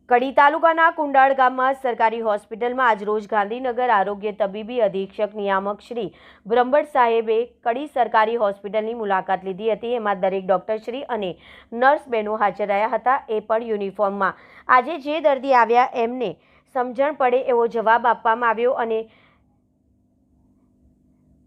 કડી તાલુકાના કુંડાળ ગામમાં સરકારી હોસ્પિટલમાં આજરોજ ગાંધીનગર આરોગ્ય તબીબી અધિક્ષક નિયામક શ્રી બ્રહ્મભટ્ટ સાહેબે કડી સરકારી હોસ્પિટલની મુલાકાત લીધી હતી। એમાં દરેક ડૉક્ટરશ્રી અને નર્સ બહેનો હાજર રહ્યા હતા, એ પણ યુનિફોર્મમાં। આજે જે દર્દી આવ્યા એમને સમજણ પડે એવો જવાબ આપવામાં આવ્યો અને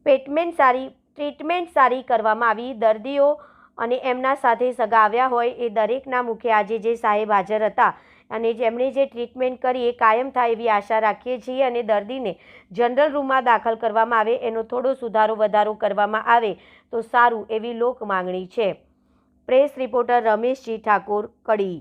ટ્રીટમેન્ટ સારી કરવામાં આવી। દર્દીઓ અને એમના સાથે સગા આવ્યા હોય એ દરેકના મુખે આજે જે સાહેબ હાજર હતા અને જેમણે જે ટ્રીટમેન્ટ કરી એ કાયમ થાય એવી આશા રાખીએ છીએ અને દર્દીને જનરલ રૂમમાં દાખલ કરવામાં આવે, એનો થોડો સુધારો વધારો કરવામાં આવે તો સારું એવી લોક માંગણી છે। પ્રેસ રિપોર્ટર રમેશજી ઠાકોર, કડી।